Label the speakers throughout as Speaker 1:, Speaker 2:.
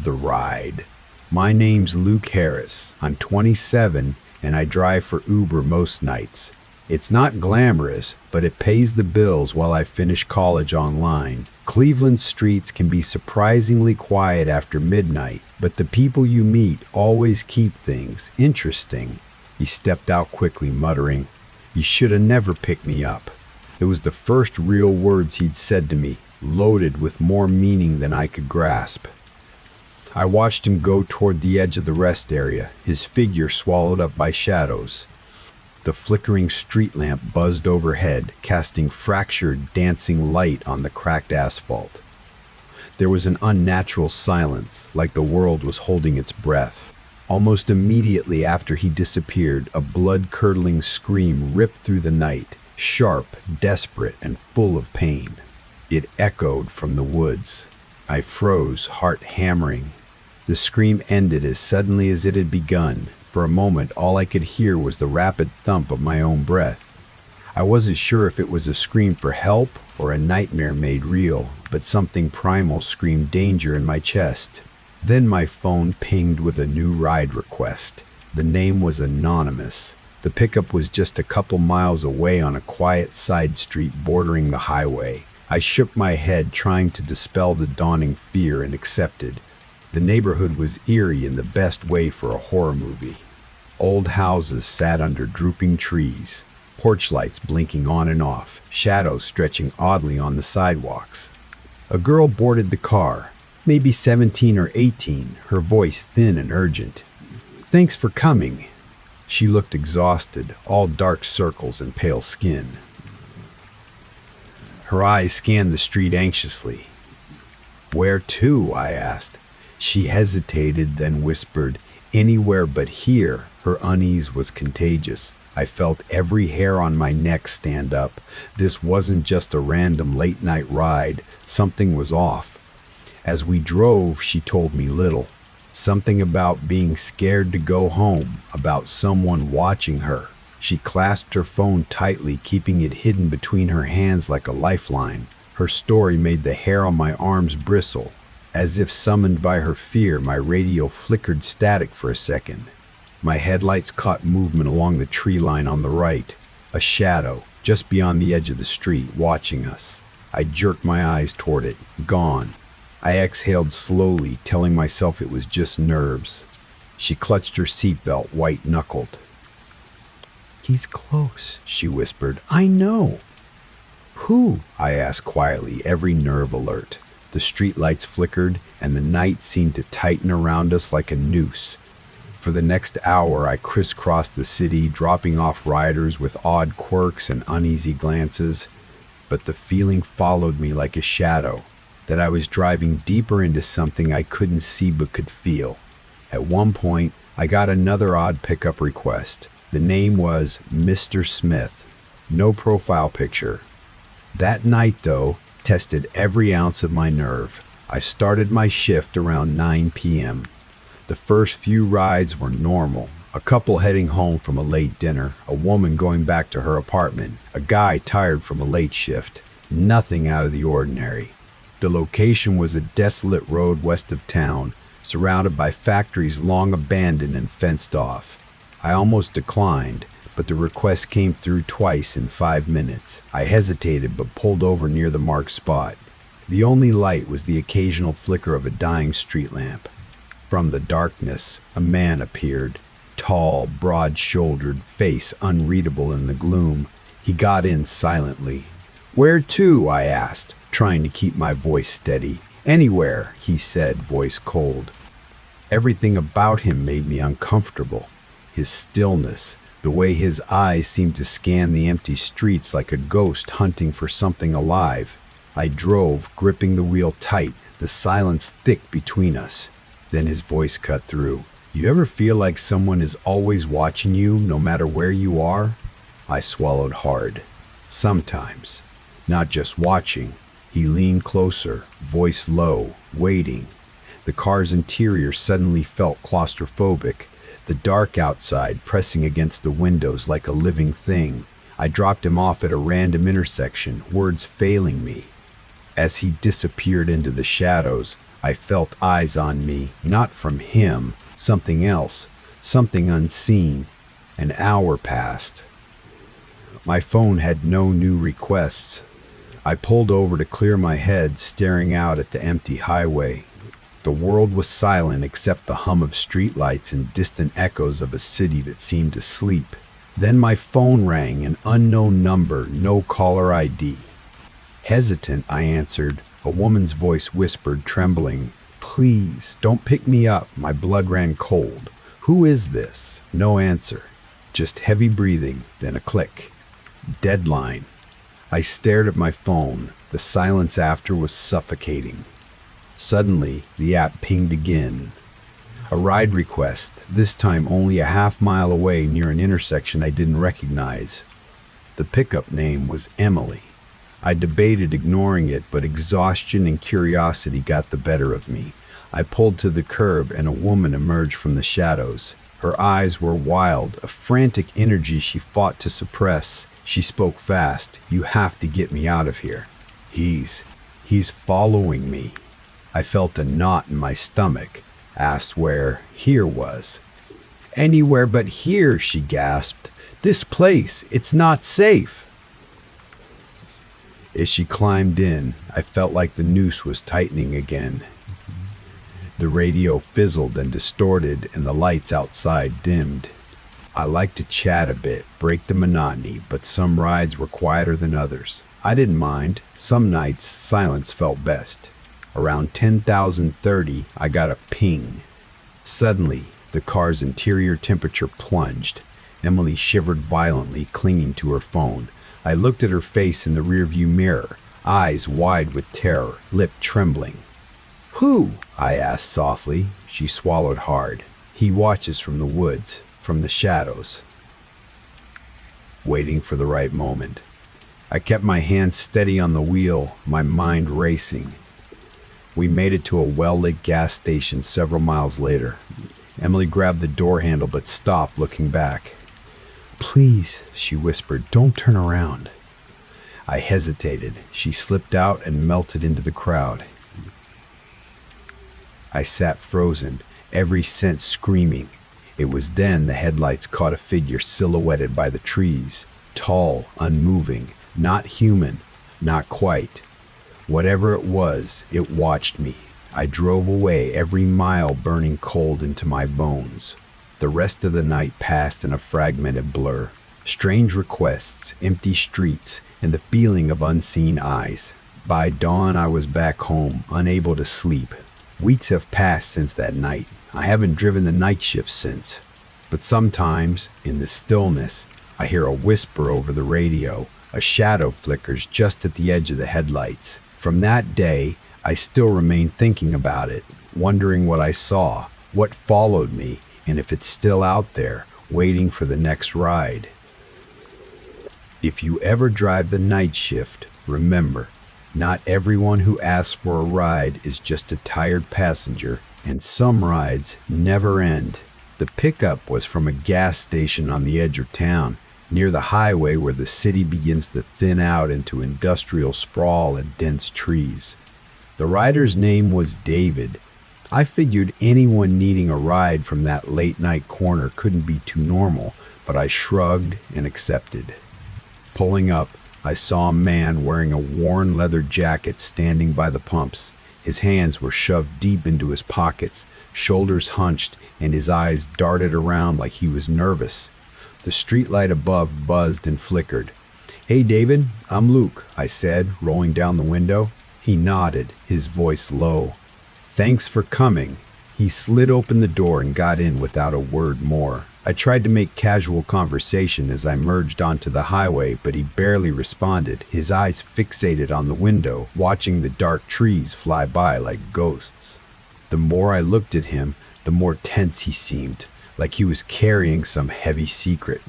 Speaker 1: the ride. My name's Luke Harris. I'm 27 and I drive for Uber most nights. It's not glamorous, but it pays the bills while I finish college online. Cleveland streets can be surprisingly quiet after midnight, but the people you meet always keep things interesting. He stepped out quickly, muttering, "You should have never picked me up." It was the first real words he'd said to me, loaded with more meaning than I could grasp. I watched him go toward the edge of the rest area, his figure swallowed up by shadows. The flickering street lamp buzzed overhead, casting fractured, dancing light on the cracked asphalt. There was an unnatural silence, like the world was holding its breath. Almost immediately after he disappeared, a blood-curdling scream ripped through the night, sharp, desperate, and full of pain. It echoed from the woods. I froze, heart hammering. The scream ended as suddenly as it had begun. For a moment, all I could hear was the rapid thump of my own breath. I wasn't sure if it was a scream for help or a nightmare made real, but something primal screamed danger in my chest. Then my phone pinged with a new ride request. The name was anonymous. The pickup was just a couple miles away on a quiet side street bordering the highway. I shook my head, trying to dispel the dawning fear, and accepted. The neighborhood was eerie in the best way for a horror movie. Old houses sat under drooping trees, porch lights blinking on and off, shadows stretching oddly on the sidewalks. A girl boarded the car, maybe 17 or 18, her voice thin and urgent. "Thanks for coming." She looked exhausted, all dark circles and pale skin. Her eyes scanned the street anxiously. "Where to?" I asked. She hesitated, then whispered, "Anywhere but here." Her unease was contagious. I felt every hair on my neck stand up. This wasn't just a random late-night ride. Something was off. As we drove, she told me little. Something about being scared to go home, about someone watching her. She clasped her phone tightly, keeping it hidden between her hands like a lifeline. Her story made the hair on my arms bristle. As if summoned by her fear, my radio flickered static for a second. My headlights caught movement along the tree line on the right, a shadow just beyond the edge of the street, watching us. I jerked my eyes toward it. Gone. I exhaled slowly, telling myself it was just nerves. She clutched her seatbelt, white-knuckled. "He's close," she whispered. "I know." "Who?" I asked quietly, every nerve alert. The streetlights flickered, and the night seemed to tighten around us like a noose. For the next hour, I crisscrossed the city, dropping off riders with odd quirks and uneasy glances. But the feeling followed me like a shadow, that I was driving deeper into something I couldn't see but could feel. At one point, I got another odd pickup request. The name was Mr. Smith. No profile picture. That night, though, tested every ounce of my nerve. I started my shift around 9 p.m. The first few rides were normal. A couple heading home from a late dinner, a woman going back to her apartment, a guy tired from a late shift. Nothing out of the ordinary. The location was a desolate road west of town, surrounded by factories long abandoned and fenced off. I almost declined, but the request came through twice in 5 minutes. I hesitated but pulled over near the marked spot. The only light was the occasional flicker of a dying street lamp. From the darkness, a man appeared. Tall, broad-shouldered, face unreadable in the gloom. He got in silently. "Where to?" I asked, trying to keep my voice steady. "Anywhere," he said, voice cold. Everything about him made me uncomfortable. His stillness, the way his eyes seemed to scan the empty streets like a ghost hunting for something alive. I drove, gripping the wheel tight, the silence thick between us. Then his voice cut through. "You ever feel like someone is always watching you, no matter where you are?" I swallowed hard. "Sometimes. Not just watching." He leaned closer, voice low, waiting. The car's interior suddenly felt claustrophobic, the dark outside pressing against the windows like a living thing. I dropped him off at a random intersection, words failing me. As he disappeared into the shadows, I felt eyes on me, not from him, something else, something unseen. An hour passed. My phone had no new requests. I pulled over to clear my head, staring out at the empty highway. The world was silent except the hum of streetlights and distant echoes of a city that seemed to sleep. Then my phone rang, an unknown number, no caller ID. Hesitant, I answered. A woman's voice whispered, trembling, "Please, don't pick me up." My blood ran cold. "Who is this?" No answer. Just heavy breathing, then a click. Deadline. I stared at my phone. The silence after was suffocating. Suddenly, the app pinged again. A ride request, this time only a half-mile away near an intersection I didn't recognize. The pickup name was Emily. I debated ignoring it, but exhaustion and curiosity got the better of me. I pulled to the curb and a woman emerged from the shadows. Her eyes were wild, a frantic energy she fought to suppress. She spoke fast. "You have to get me out of here. He's following me." I felt a knot in my stomach, asked where here was. "Anywhere but here," she gasped. "This place, it's not safe." As she climbed in, I felt like the noose was tightening again. The radio fizzled and distorted, and the lights outside dimmed. I like to chat a bit, break the monotony, but some rides were quieter than others. I didn't mind. Some nights, silence felt best. Around 10,030, I got a ping. Suddenly, the car's interior temperature plunged. Emily shivered violently, clinging to her phone. I looked at her face in the rearview mirror, eyes wide with terror, lip trembling. "Who?" I asked softly. She swallowed hard. "He watches from the woods, from the shadows." Waiting for the right moment. I kept my hands steady on the wheel, my mind racing. We made it to a well-lit gas station several miles later. Emily grabbed the door handle but stopped, looking back. "Please," she whispered, "don't turn around." I hesitated. She slipped out and melted into the crowd. I sat frozen, every sense screaming. It was then the headlights caught a figure silhouetted by the trees, tall, unmoving, not human, not quite. Whatever it was, it watched me. I drove away, every mile burning cold into my bones. The rest of the night passed in a fragmented blur. Strange requests, empty streets, and the feeling of unseen eyes. By dawn, I was back home, unable to sleep. Weeks have passed since that night. I haven't driven the night shift since. But sometimes, in the stillness, I hear a whisper over the radio. A shadow flickers just at the edge of the headlights. From that day, I still remain thinking about it, wondering what I saw, what followed me, and if it's still out there, waiting for the next ride. If you ever drive the night shift, remember, not everyone who asks for a ride is just a tired passenger, and some rides never end. The pickup was from a gas station on the edge of town, near the highway where the city begins to thin out into industrial sprawl and dense trees. The rider's name was David. I figured anyone needing a ride from that late-night corner couldn't be too normal, but I shrugged and accepted. Pulling up, I saw a man wearing a worn leather jacket standing by the pumps. His hands were shoved deep into his pockets, shoulders hunched, and his eyes darted around like he was nervous. The streetlight above buzzed and flickered. "Hey, David, I'm Luke," I said, rolling down the window. He nodded, his voice low. "Thanks for coming." He slid open the door and got in without a word more. I tried to make casual conversation as I merged onto the highway, but he barely responded, his eyes fixated on the window, watching the dark trees fly by like ghosts. The more I looked at him, the more tense he seemed, like he was carrying some heavy secret.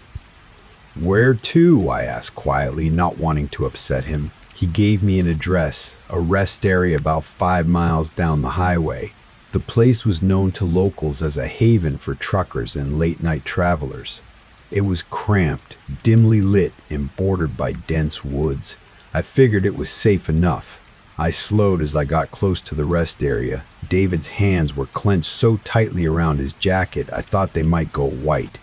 Speaker 1: "Where to?" I asked quietly, not wanting to upset him. He gave me an address, a rest area about 5 miles down the highway. The place was known to locals as a haven for truckers and late-night travelers. It was cramped, dimly lit, and bordered by dense woods. I figured it was safe enough. I slowed as I got close to the rest area. David's hands were clenched so tightly around his jacket I thought they might go white.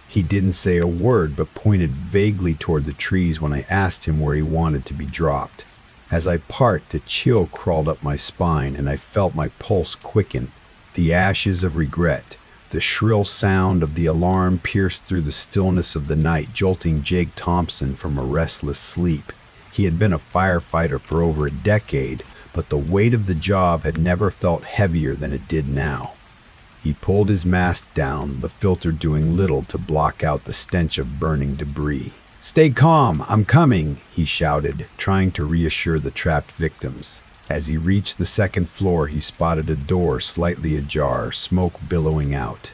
Speaker 1: He didn't say a word but pointed vaguely toward the trees when I asked him where he wanted to be dropped. As I parked, a chill crawled up my spine and I felt my pulse quicken. The ashes of regret, the shrill sound of the alarm pierced through the stillness of the night, jolting Jake Thompson from a restless sleep. He had been a firefighter for over a decade, but the weight of the job had never felt heavier than it did now. He pulled his mask down, the filter doing little to block out the stench of burning debris. "Stay calm, I'm coming," he shouted, trying to reassure the trapped victims. As he reached the second floor, he spotted a door slightly ajar, smoke billowing out.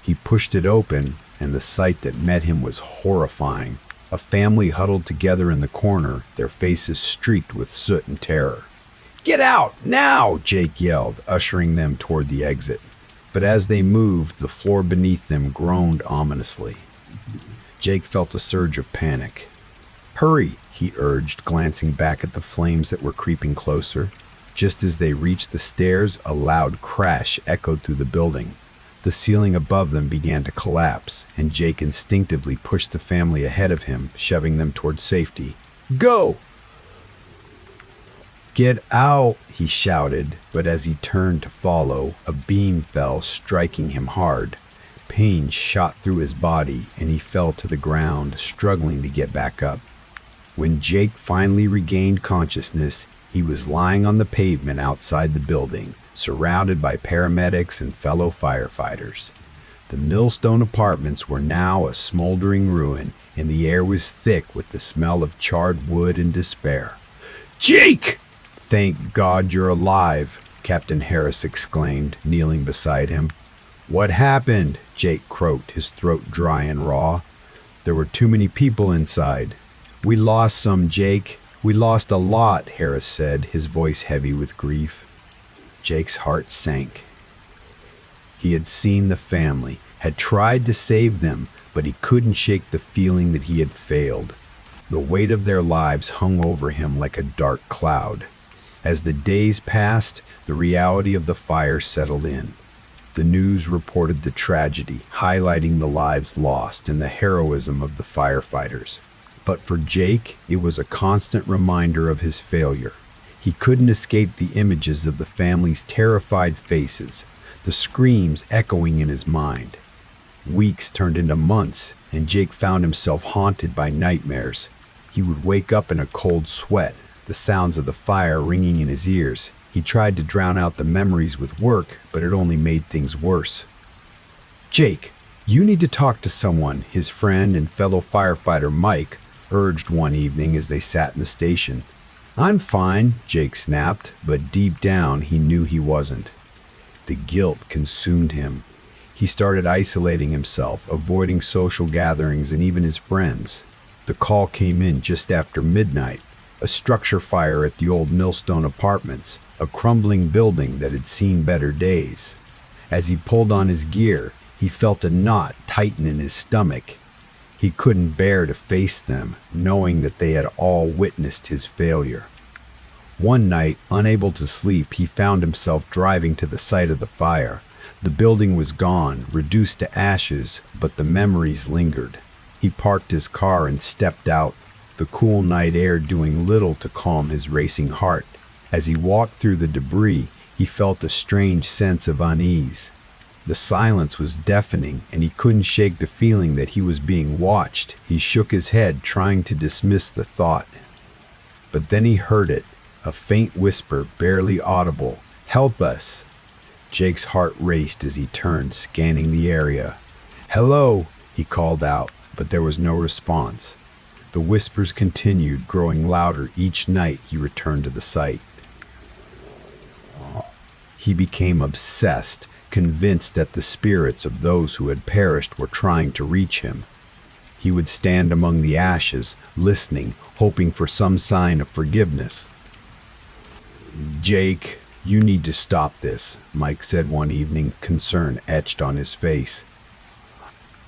Speaker 1: He pushed it open, and the sight that met him was horrifying. A family huddled together in the corner, their faces streaked with soot and terror. "Get out, now!" Jake yelled, ushering them toward the exit. But as they moved, the floor beneath them groaned ominously. Jake felt a surge of panic. "Hurry," he urged, glancing back at the flames that were creeping closer. Just as they reached the stairs, a loud crash echoed through the building. The ceiling above them began to collapse, and Jake instinctively pushed the family ahead of him, shoving them toward safety. "Go!" "Get out!" he shouted, but as he turned to follow, a beam fell, striking him hard. Pain shot through his body, and he fell to the ground, struggling to get back up. When Jake finally regained consciousness, he was lying on the pavement outside the building, surrounded by paramedics and fellow firefighters. The Millstone Apartments were now a smoldering ruin, and the air was thick with the smell of charred wood and despair. "Jake!" "Thank God you're alive," Captain Harris exclaimed, kneeling beside him. "What happened?" Jake croaked, his throat dry and raw. "There were too many people inside." "We lost some, Jake. We lost a lot," Harris said, his voice heavy with grief. Jake's heart sank. He had seen the family, had tried to save them, but he couldn't shake the feeling that he had failed. The weight of their lives hung over him like a dark cloud. As the days passed, the reality of the fire settled in. The news reported the tragedy, highlighting the lives lost and the heroism of the firefighters. But for Jake, it was a constant reminder of his failure. He couldn't escape the images of the family's terrified faces, the screams echoing in his mind. Weeks turned into months, and Jake found himself haunted by nightmares. He would wake up in a cold sweat, the sounds of the fire ringing in his ears. He tried to drown out the memories with work, but it only made things worse. "Jake, you need to talk to someone," his friend and fellow firefighter Mike urged one evening as they sat in the station. "I'm fine," Jake snapped, but deep down he knew he wasn't. The guilt consumed him. He started isolating himself, avoiding social gatherings and even his friends. The call came in just after midnight, a structure fire at the old Millstone Apartments, a crumbling building that had seen better days. As he pulled on his gear, he felt a knot tighten in his stomach. He couldn't bear to face them, knowing that they had all witnessed his failure. One night, unable to sleep, he found himself driving to the site of the fire. The building was gone, reduced to ashes, but the memories lingered. He parked his car and stepped out, the cool night air doing little to calm his racing heart. As he walked through the debris, he felt a strange sense of unease. The silence was deafening, and he couldn't shake the feeling that he was being watched. He shook his head, trying to dismiss the thought. But then he heard it, a faint whisper, barely audible. "Help us!" Jake's heart raced as he turned, scanning the area. "Hello!" he called out, but there was no response. The whispers continued, growing louder each night he returned to the site. He became obsessed, convinced that the spirits of those who had perished were trying to reach him. He would stand among the ashes, listening, hoping for some sign of forgiveness. "Jake, you need to stop this," Mike said one evening, concern etched on his face.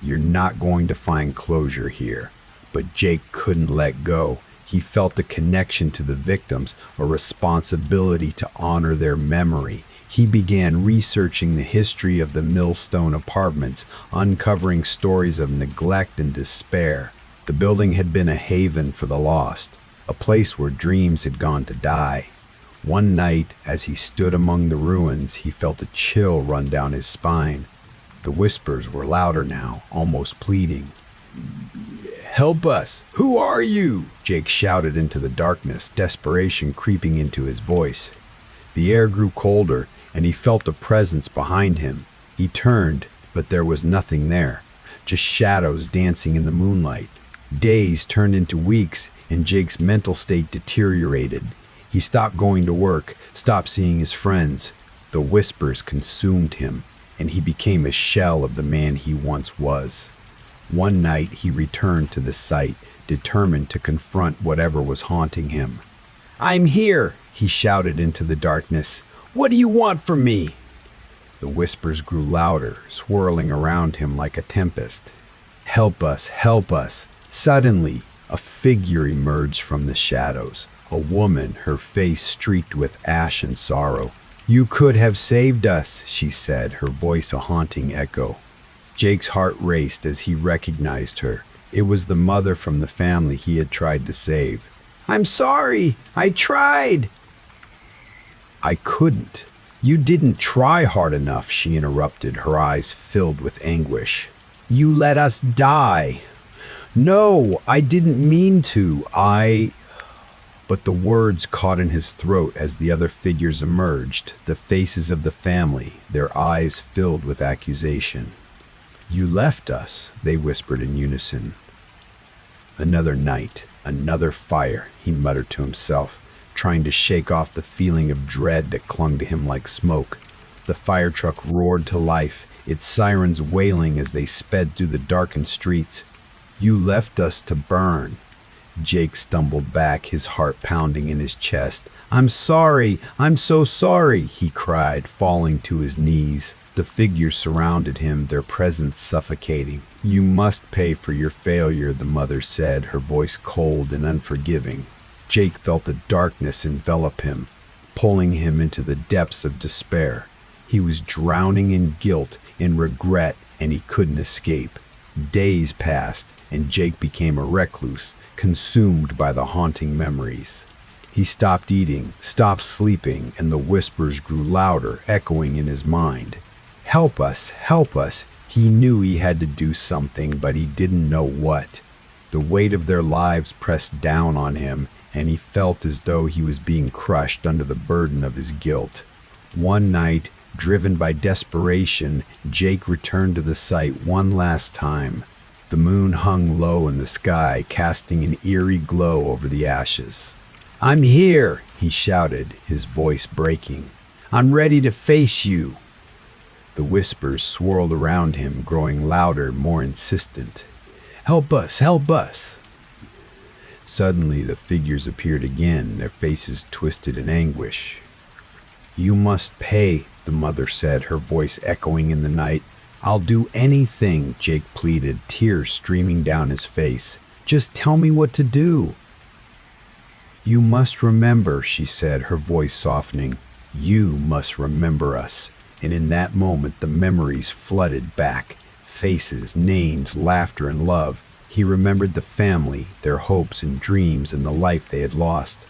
Speaker 1: "You're not going to find closure here." But Jake couldn't let go. He felt the connection to the victims, a responsibility to honor their memory. He began researching the history of the Millstone Apartments, uncovering stories of neglect and despair. The building had been a haven for the lost, a place where dreams had gone to die. One night, as he stood among the ruins, he felt a chill run down his spine. The whispers were louder now, almost pleading. "Help us! Who are you?" Jake shouted into the darkness, desperation creeping into his voice. The air grew colder, and he felt a presence behind him. He turned, but there was nothing there, just shadows dancing in the moonlight. Days turned into weeks, and Jake's mental state deteriorated. He stopped going to work, stopped seeing his friends. The whispers consumed him, and he became a shell of the man he once was. One night he returned to the site, determined to confront whatever was haunting him. "I'm here!" he shouted into the darkness. "What do you want from me?" The whispers grew louder, swirling around him like a tempest. "Help us, help us!" Suddenly, a figure emerged from the shadows. A woman, her face streaked with ash and sorrow. "You could have saved us," she said, her voice a haunting echo. Jake's heart raced as he recognized her. It was the mother from the family he had tried to save. "I'm sorry, I tried." "I couldn't. You didn't try hard enough," she interrupted, her eyes filled with anguish. "You let us die." "No, I didn't mean to. But the words caught in his throat as the other figures emerged, the faces of the family, their eyes filled with accusation. "You left us," they whispered in unison. "Another night, another fire," he muttered to himself, trying to shake off the feeling of dread that clung to him like smoke. The fire truck roared to life, its sirens wailing as they sped through the darkened streets. "You left us to burn." Jake stumbled back, his heart pounding in his chest. "I'm sorry, I'm so sorry," he cried, falling to his knees. The figures surrounded him, their presence suffocating. "You must pay for your failure," the mother said, her voice cold and unforgiving. Jake felt the darkness envelop him, pulling him into the depths of despair. He was drowning in guilt, in regret, and he couldn't escape. Days passed, and Jake became a recluse, consumed by the haunting memories. He stopped eating, stopped sleeping, and the whispers grew louder, echoing in his mind. "Help us, help us." He knew he had to do something, but he didn't know what. The weight of their lives pressed down on him, and he felt as though he was being crushed under the burden of his guilt. One night, driven by desperation, Jake returned to the site one last time. The moon hung low in the sky, casting an eerie glow over the ashes. "I'm here," he shouted, his voice breaking. "I'm ready to face you." The whispers swirled around him, growing louder, more insistent. "Help us, help us." Suddenly the figures appeared again, their faces twisted in anguish. "You must pay," the mother said, her voice echoing in the night. "I'll do anything," Jake pleaded, tears streaming down his face. "Just tell me what to do." "You must remember," she said, her voice softening. "You must remember us." And in that moment, the memories flooded back. Faces, names, laughter, and love. He remembered the family, their hopes and dreams, and the life they had lost.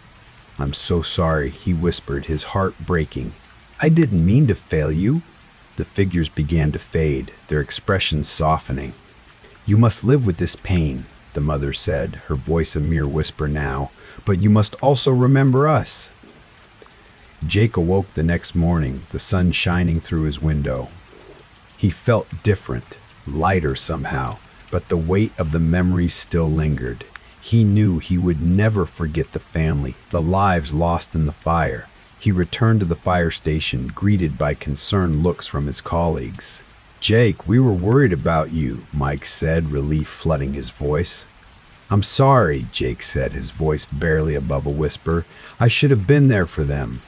Speaker 1: "I'm so sorry," he whispered, his heart breaking. "I didn't mean to fail you." The figures began to fade, their expressions softening. "You must live with this pain," the mother said, her voice a mere whisper now, "but you must also remember us." Jake awoke the next morning, the sun shining through his window. He felt different, lighter somehow, but the weight of the memories still lingered. He knew he would never forget the family, the lives lost in the fire. He returned to the fire station, greeted by concerned looks from his colleagues. "Jake, we were worried about you," Mike said, relief flooding his voice. "I'm sorry," Jake said, his voice barely above a whisper. "I should have been there for them."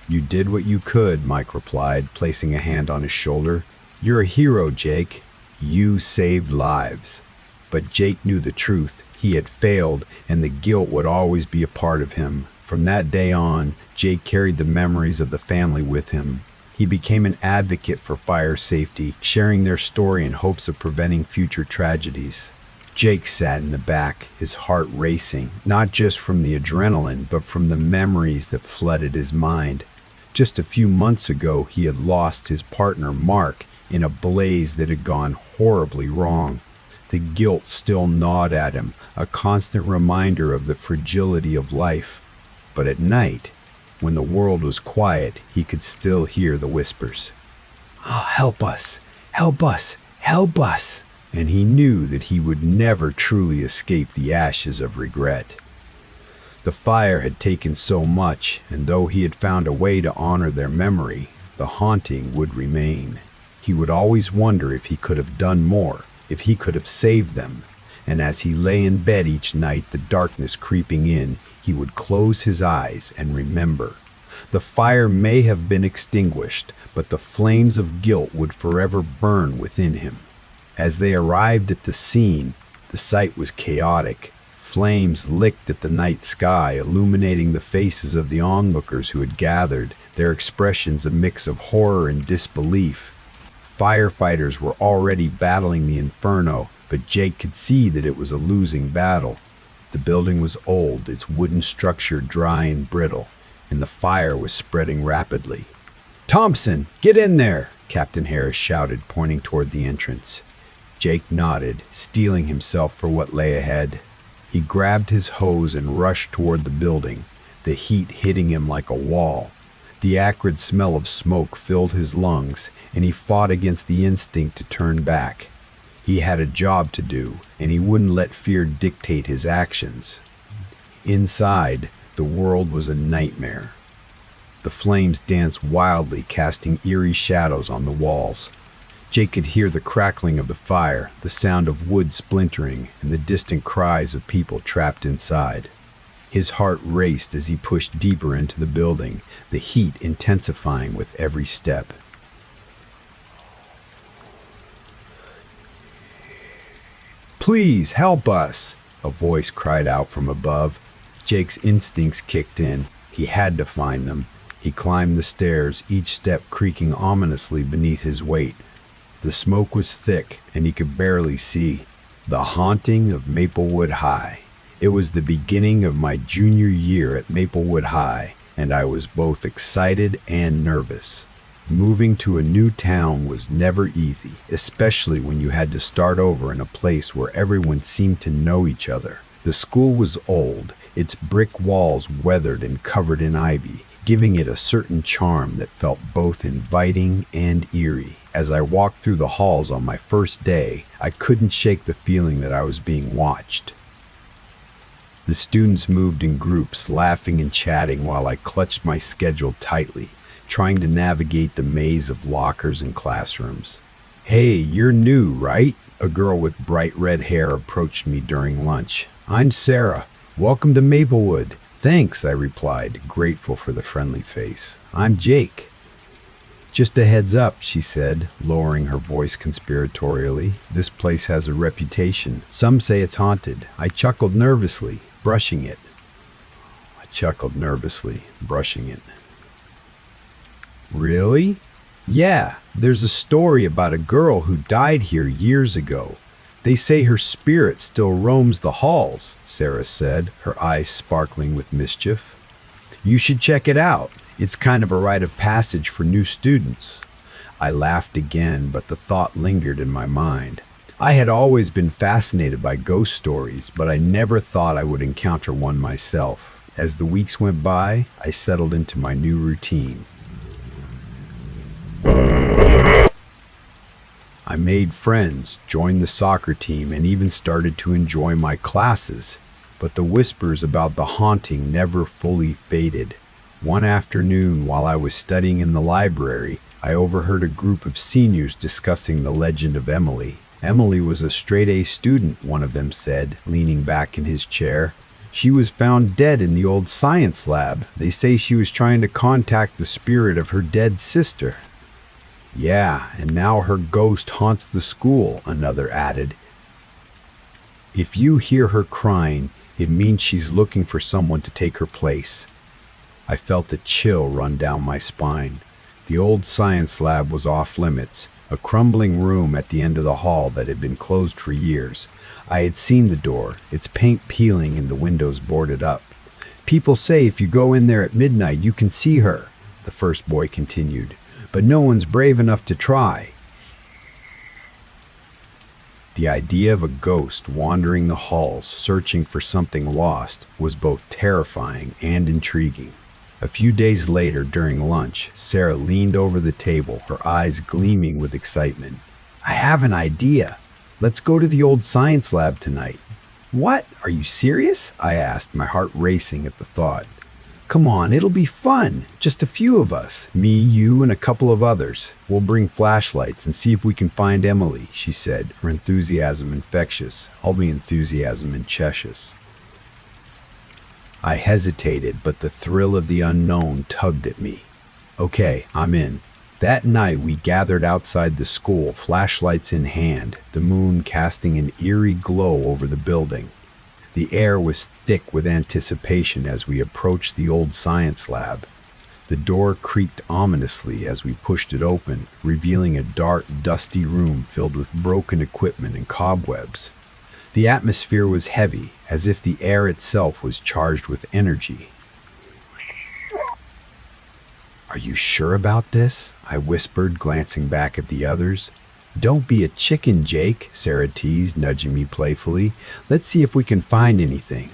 Speaker 1: "You did what you could," Mike replied, placing a hand on his shoulder. "You're a hero, Jake. You saved lives." But Jake knew the truth. He had failed, and the guilt would always be a part of him. From that day on, Jake carried the memories of the family with him. He became an advocate for fire safety, sharing their story in hopes of preventing future tragedies. Jake sat in the back, his heart racing, not just from the adrenaline, but from the memories that flooded his mind. Just a few months ago, he had lost his partner, Mark, in a blaze that had gone horribly wrong. The guilt still gnawed at him, a constant reminder of the fragility of life. But at night, when the world was quiet, he could still hear the whispers. "Oh, help us! Help us! Help us!" And he knew that he would never truly escape the ashes of regret. The fire had taken so much, and though he had found a way to honor their memory, the haunting would remain. He would always wonder if he could have done more, if he could have saved them. And as he lay in bed each night, the darkness creeping in, he would close his eyes and remember. The fire may have been extinguished, but the flames of guilt would forever burn within him. As they arrived at the scene, the sight was chaotic. Flames licked at the night sky, illuminating the faces of the onlookers who had gathered, their expressions a mix of horror and disbelief. Firefighters were already battling the inferno, but Jake could see that it was a losing battle. The building was old, its wooden structure dry and brittle, and the fire was spreading rapidly. "Thompson, get in there!" Captain Harris shouted, pointing toward the entrance. Jake nodded, steeling himself for what lay ahead. He grabbed his hose and rushed toward the building, the heat hitting him like a wall. The acrid smell of smoke filled his lungs, and he fought against the instinct to turn back. He had a job to do, and he wouldn't let fear dictate his actions. Inside, the world was a nightmare. The flames danced wildly, casting eerie shadows on the walls. Jake could hear the crackling of the fire, the sound of wood splintering, and the distant cries of people trapped inside. His heart raced as he pushed deeper into the building, the heat intensifying with every step. "Please help us!" a voice cried out from above. Jake's instincts kicked in. He had to find them. He climbed the stairs, each step creaking ominously beneath his weight. The smoke was thick, and he could barely see. The haunting of Maplewood High. It was the beginning of my junior year at Maplewood High, and I was both excited and nervous. Moving to a new town was never easy, especially when you had to start over in a place where everyone seemed to know each other. The school was old, its brick walls weathered and covered in ivy, giving it a certain charm that felt both inviting and eerie. As I walked through the halls on my first day, I couldn't shake the feeling that I was being watched. The students moved in groups, laughing and chatting while I clutched my schedule tightly, trying to navigate the maze of lockers and classrooms. "Hey, you're new, right?" A girl with bright red hair approached me during lunch. "I'm Sarah. Welcome to Maplewood." "Thanks," I replied, grateful for the friendly face. "I'm Jake." "Just a heads up," she said, lowering her voice conspiratorially. "This place has a reputation. Some say it's haunted." I chuckled nervously, brushing it. "Really?" "Yeah, there's a story about a girl who died here years ago. They say her spirit still roams the halls," Sarah said, her eyes sparkling with mischief. "You should check it out. It's kind of a rite of passage for new students." I laughed again, but the thought lingered in my mind. I had always been fascinated by ghost stories, but I never thought I would encounter one myself. As the weeks went by, I settled into my new routine. I made friends, joined the soccer team, and even started to enjoy my classes. But the whispers about the haunting never fully faded. One afternoon, while I was studying in the library, I overheard a group of seniors discussing the legend of Emily. "Emily was a straight-A student," one of them said, leaning back in his chair. "She was found dead in the old science lab. They say she was trying to contact the spirit of her dead sister." "Yeah, and now her ghost haunts the school," another added. If you hear her crying, it means she's looking for someone to take her place. I felt a chill run down my spine. The old science lab was off limits, a crumbling room at the end of the hall that had been closed for years. I had seen the door, its paint peeling and the windows boarded up. People say if you go in there at midnight, you can see her, the first boy continued, but no one's brave enough to try. The idea of a ghost wandering the halls searching for something lost was both terrifying and intriguing. A few days later, during lunch, Sarah leaned over the table, her eyes gleaming with excitement. "I have an idea. Let's go to the old science lab tonight." "What? Are you serious?" I asked, my heart racing at the thought. "Come on, it'll be fun. Just a few of us. Me, you, and a couple of others. We'll bring flashlights and see if we can find Emily," she said, her enthusiasm infectious, albeit enthusiasm infectious. I hesitated, but the thrill of the unknown tugged at me. "Okay, I'm in." That night we gathered outside the school, flashlights in hand, the moon casting an eerie glow over the building. The air was thick with anticipation as we approached the old science lab. The door creaked ominously as we pushed it open, revealing a dark, dusty room filled with broken equipment and cobwebs. The atmosphere was heavy, as if the air itself was charged with energy. "Are you sure about this?" I whispered, glancing back at the others. "Don't be a chicken, Jake," Sarah teased, nudging me playfully. "Let's see if we can find anything."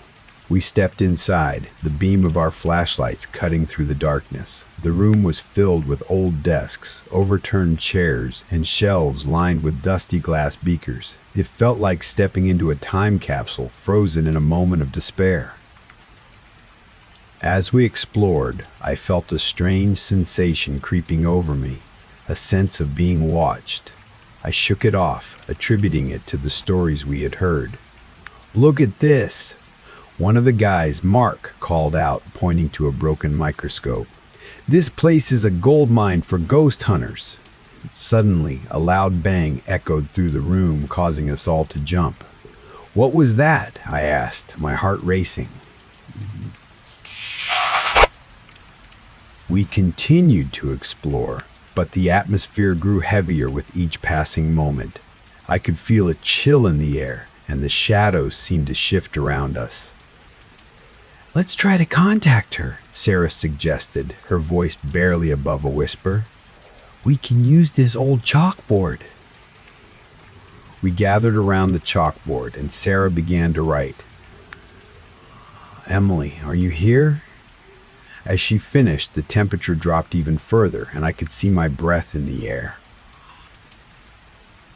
Speaker 1: We stepped inside, the beam of our flashlights cutting through the darkness. The room was filled with old desks, overturned chairs, and shelves lined with dusty glass beakers. It felt like stepping into a time capsule, frozen in a moment of despair. As we explored, I felt a strange sensation creeping over me, a sense of being watched. I shook it off, attributing it to the stories we had heard. "Look at this!" One of the guys, Mark, called out, pointing to a broken microscope. "This place is a gold mine for ghost hunters." Suddenly, a loud bang echoed through the room, causing us all to jump. "What was that?" I asked, my heart racing. We continued to explore, but the atmosphere grew heavier with each passing moment. I could feel a chill in the air, and the shadows seemed to shift around us. "Let's try to contact her," Sarah suggested, her voice barely above a whisper. "We can use this old chalkboard." We gathered around the chalkboard, and Sarah began to write. "Emily, are you here?" As she finished, the temperature dropped even further, and I could see my breath in the air.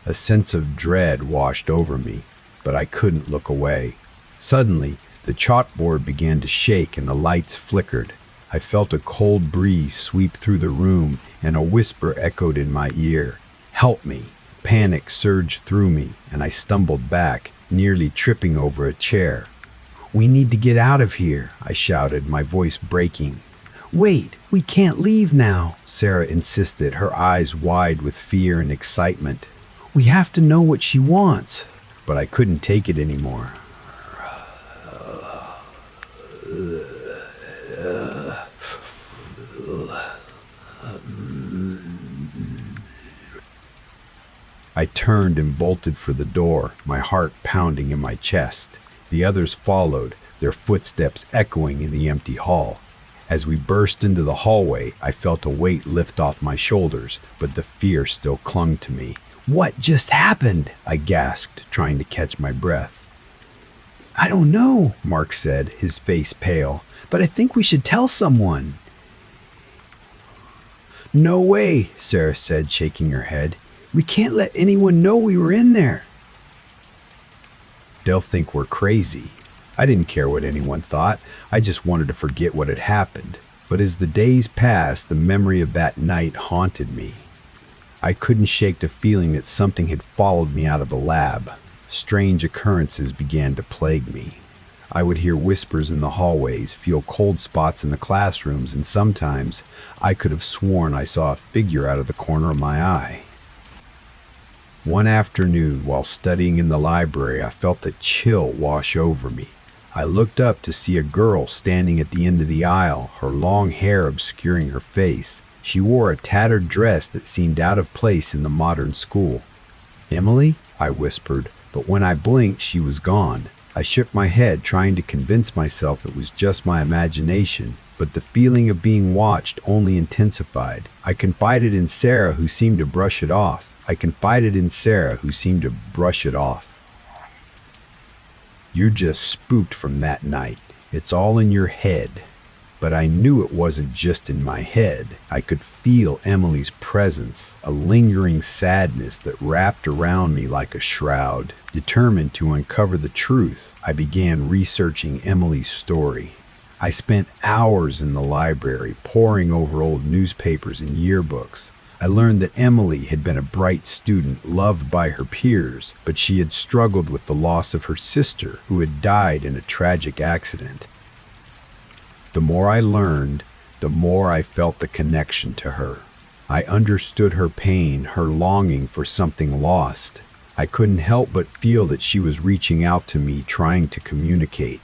Speaker 1: A sense of dread washed over me, but I couldn't look away. Suddenly, the chalkboard began to shake and the lights flickered. I felt a cold breeze sweep through the room, and a whisper echoed in my ear. "Help me!" Panic surged through me, and I stumbled back, nearly tripping over a chair. "We need to get out of here," I shouted, my voice breaking. "Wait, we can't leave now," Sarah insisted, her eyes wide with fear and excitement. "We have to know what she wants." But I couldn't take it anymore. I turned and bolted for the door, my heart pounding in my chest. The others followed, their footsteps echoing in the empty hall. As we burst into the hallway, I felt a weight lift off my shoulders, but the fear still clung to me. "What just happened?" I gasped, trying to catch my breath. "I don't know," Mark said, his face pale, "but I think we should tell someone." "No way," Sarah said, shaking her head. "We can't let anyone know we were in there." "They'll think we're crazy." I didn't care what anyone thought. I just wanted to forget what had happened. But as the days passed, the memory of that night haunted me. I couldn't shake the feeling that something had followed me out of the lab. Strange occurrences began to plague me. I would hear whispers in the hallways, feel cold spots in the classrooms, and sometimes I could have sworn I saw a figure out of the corner of my eye. One afternoon, while studying in the library, I felt a chill wash over me. I looked up to see a girl standing at the end of the aisle, her long hair obscuring her face. She wore a tattered dress that seemed out of place in the modern school. "Emily?" I whispered, but when I blinked, she was gone. I shook my head, trying to convince myself it was just my imagination, but the feeling of being watched only intensified. I confided in Sarah, who seemed to brush it off. "You're just spooked from that night. It's all in your head." But I knew it wasn't just in my head. I could feel Emily's presence, a lingering sadness that wrapped around me like a shroud. Determined to uncover the truth, I began researching Emily's story. I spent hours in the library, poring over old newspapers and yearbooks. I learned that Emily had been a bright student, loved by her peers, but she had struggled with the loss of her sister, who had died in a tragic accident. The more I learned, the more I felt the connection to her. I understood her pain, her longing for something lost. I couldn't help but feel that she was reaching out to me, trying to communicate.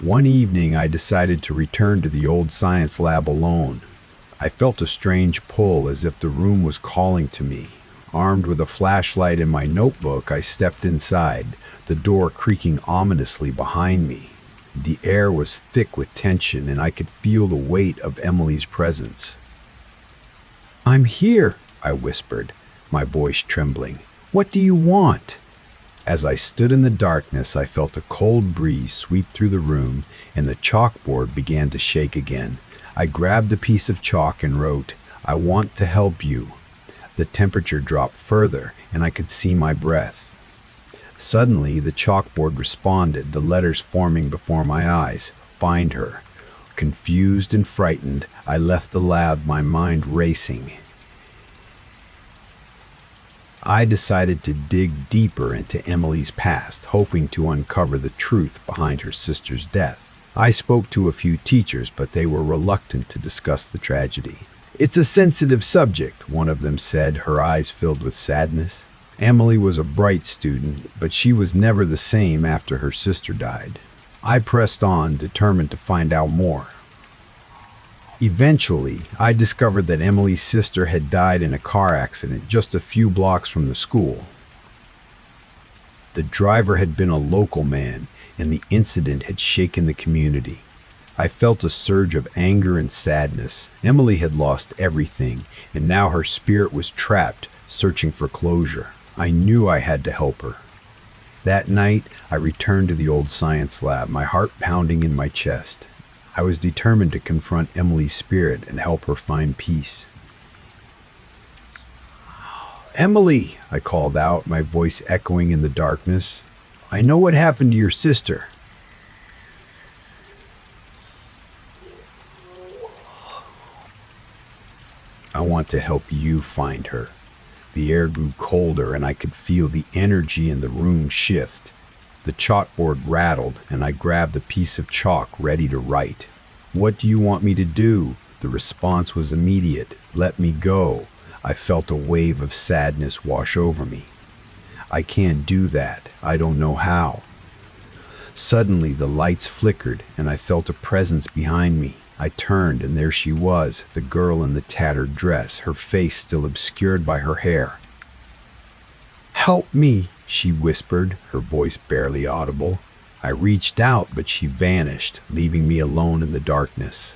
Speaker 1: One evening, I decided to return to the old science lab alone. I felt a strange pull, as if the room was calling to me. Armed with a flashlight and my notebook, I stepped inside, the door creaking ominously behind me. The air was thick with tension, and I could feel the weight of Emily's presence. "I'm here," I whispered, my voice trembling. "What do you want?" As I stood in the darkness, I felt a cold breeze sweep through the room, and the chalkboard began to shake again. I grabbed a piece of chalk and wrote, "I want to help you." The temperature dropped further, and I could see my breath. Suddenly, the chalkboard responded, the letters forming before my eyes. "Find her." Confused and frightened, I left the lab, my mind racing. I decided to dig deeper into Emily's past, hoping to uncover the truth behind her sister's death. I spoke to a few teachers, but they were reluctant to discuss the tragedy. "It's a sensitive subject," one of them said, her eyes filled with sadness. Emily was a bright student, but she was never the same after her sister died. I pressed on, determined to find out more. Eventually, I discovered that Emily's sister had died in a car accident just a few blocks from the school. The driver had been a local man, and the incident had shaken the community. I felt a surge of anger and sadness. Emily had lost everything, and now her spirit was trapped, searching for closure. I knew I had to help her. That night, I returned to the old science lab, my heart pounding in my chest. I was determined to confront Emily's spirit and help her find peace. "Emily," I called out, my voice echoing in the darkness. "I know what happened to your sister." "I want to help you find her." The air grew colder, and I could feel the energy in the room shift. The chalkboard rattled, and I grabbed the piece of chalk, ready to write. "What do you want me to do?" The response was immediate. "Let me go." I felt a wave of sadness wash over me. "I can't do that. I don't know how." Suddenly, the lights flickered, and I felt a presence behind me. I turned, and there she was, the girl in the tattered dress, her face still obscured by her hair. "Help me," she whispered, her voice barely audible. I reached out, but she vanished, leaving me alone in the darkness.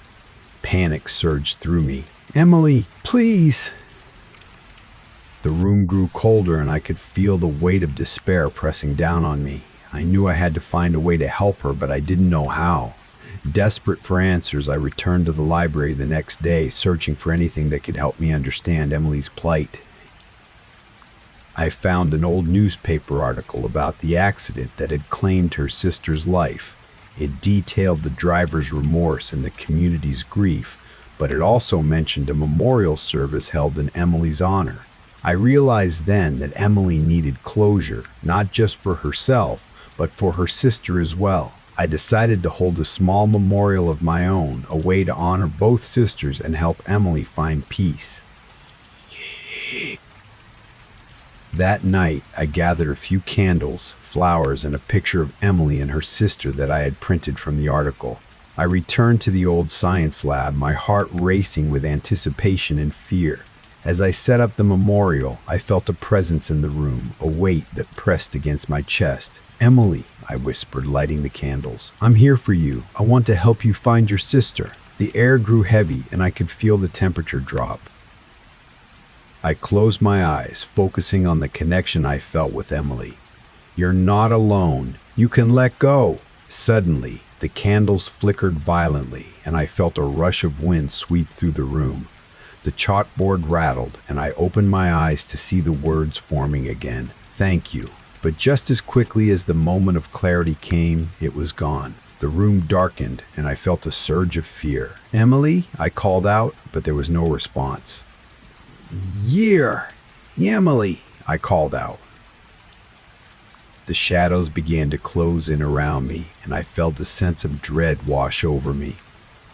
Speaker 1: Panic surged through me. "Emily, please!" The room grew colder, and I could feel the weight of despair pressing down on me. I knew I had to find a way to help her, but I didn't know how. Desperate for answers, I returned to the library the next day, searching for anything that could help me understand Emily's plight. I found an old newspaper article about the accident that had claimed her sister's life. It detailed the driver's remorse and the community's grief, but it also mentioned a memorial service held in Emily's honor. I realized then that Emily needed closure, not just for herself, but for her sister as well. I decided to hold a small memorial of my own, a way to honor both sisters and help Emily find peace. That night, I gathered a few candles, flowers, and a picture of Emily and her sister that I had printed from the article. I returned to the old science lab, my heart racing with anticipation and fear. As I set up the memorial, I felt a presence in the room, a weight that pressed against my chest. "Emily," I whispered, lighting the candles. "I'm here for you. I want to help you find your sister." The air grew heavy, and I could feel the temperature drop. I closed my eyes, focusing on the connection I felt with Emily. "You're not alone. You can let go." Suddenly, the candles flickered violently, and I felt a rush of wind sweep through the room. The chalkboard rattled, and I opened my eyes to see the words forming again. "Thank you." But just as quickly as the moment of clarity came, it was gone. The room darkened, and I felt a surge of fear. "Emily?" I called out, but there was no response. Emily," I called out. The shadows began to close in around me, and I felt a sense of dread wash over me.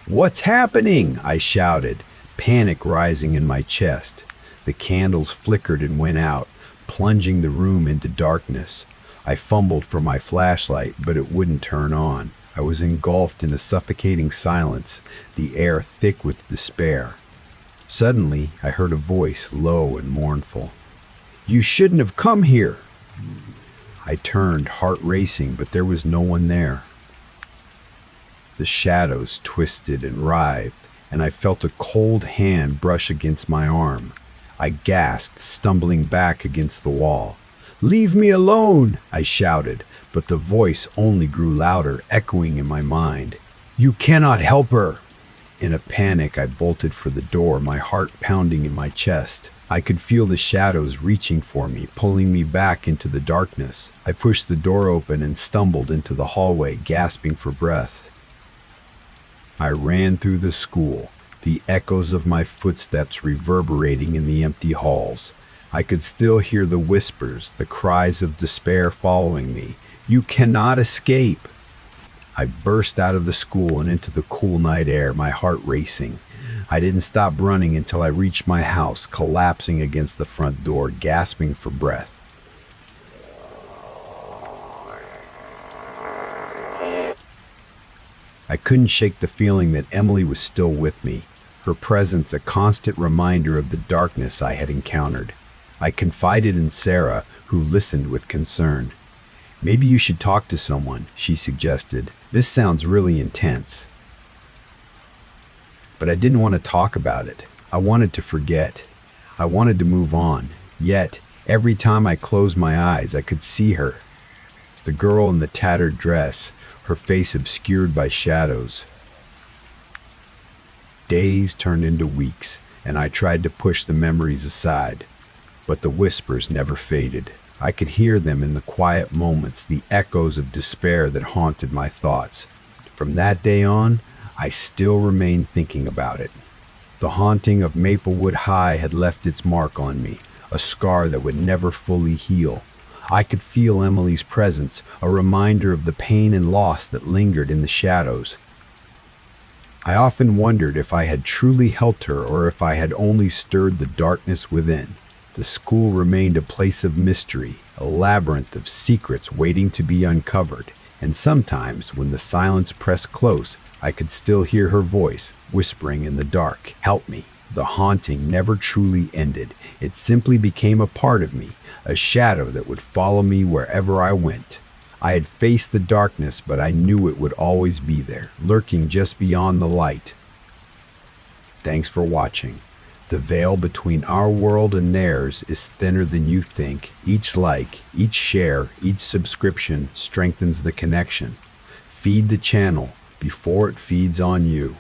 Speaker 1: "What's happening?" I shouted, panic rising in my chest. The candles flickered and went out, plunging the room into darkness. I fumbled for my flashlight, but it wouldn't turn on. I was engulfed in a suffocating silence, the air thick with despair. Suddenly, I heard a voice, low and mournful. "You shouldn't have come here." I turned, heart racing, but there was no one there. The shadows twisted and writhed, and I felt a cold hand brush against my arm. I gasped, stumbling back against the wall. "Leave me alone!" I shouted, but the voice only grew louder, echoing in my mind. "You cannot help her!" In a panic, I bolted for the door, my heart pounding in my chest. I could feel the shadows reaching for me, pulling me back into the darkness. I pushed the door open and stumbled into the hallway, gasping for breath. I ran through the school, the echoes of my footsteps reverberating in the empty halls. I could still hear the whispers, the cries of despair following me. "You cannot escape!" I burst out of the school and into the cool night air, my heart racing. I didn't stop running until I reached my house, collapsing against the front door, gasping for breath. I couldn't shake the feeling that Emily was still with me, her presence a constant reminder of the darkness I had encountered. I confided in Sarah, who listened with concern. "Maybe you should talk to someone," she suggested. "This sounds really intense." But I didn't want to talk about it. I wanted to forget. I wanted to move on. Yet, every time I closed my eyes, I could see her. The girl in the tattered dress, her face obscured by shadows. Days turned into weeks, and I tried to push the memories aside. But the whispers never faded. I could hear them in the quiet moments, the echoes of despair that haunted my thoughts. From that day on, I still remained thinking about it. The haunting of Maplewood High had left its mark on me, a scar that would never fully heal. I could feel Emily's presence, a reminder of the pain and loss that lingered in the shadows. I often wondered if I had truly helped her or if I had only stirred the darkness within. The school remained a place of mystery, a labyrinth of secrets waiting to be uncovered, and sometimes, when the silence pressed close, I could still hear her voice, whispering in the dark, "Help me." The haunting never truly ended. It simply became a part of me, a shadow that would follow me wherever I went. I had faced the darkness, but I knew it would always be there, lurking just beyond the light. Thanks for watching. The veil between our world and theirs is thinner than you think. Each like, each share, each subscription strengthens the connection. Feed the channel before it feeds on you.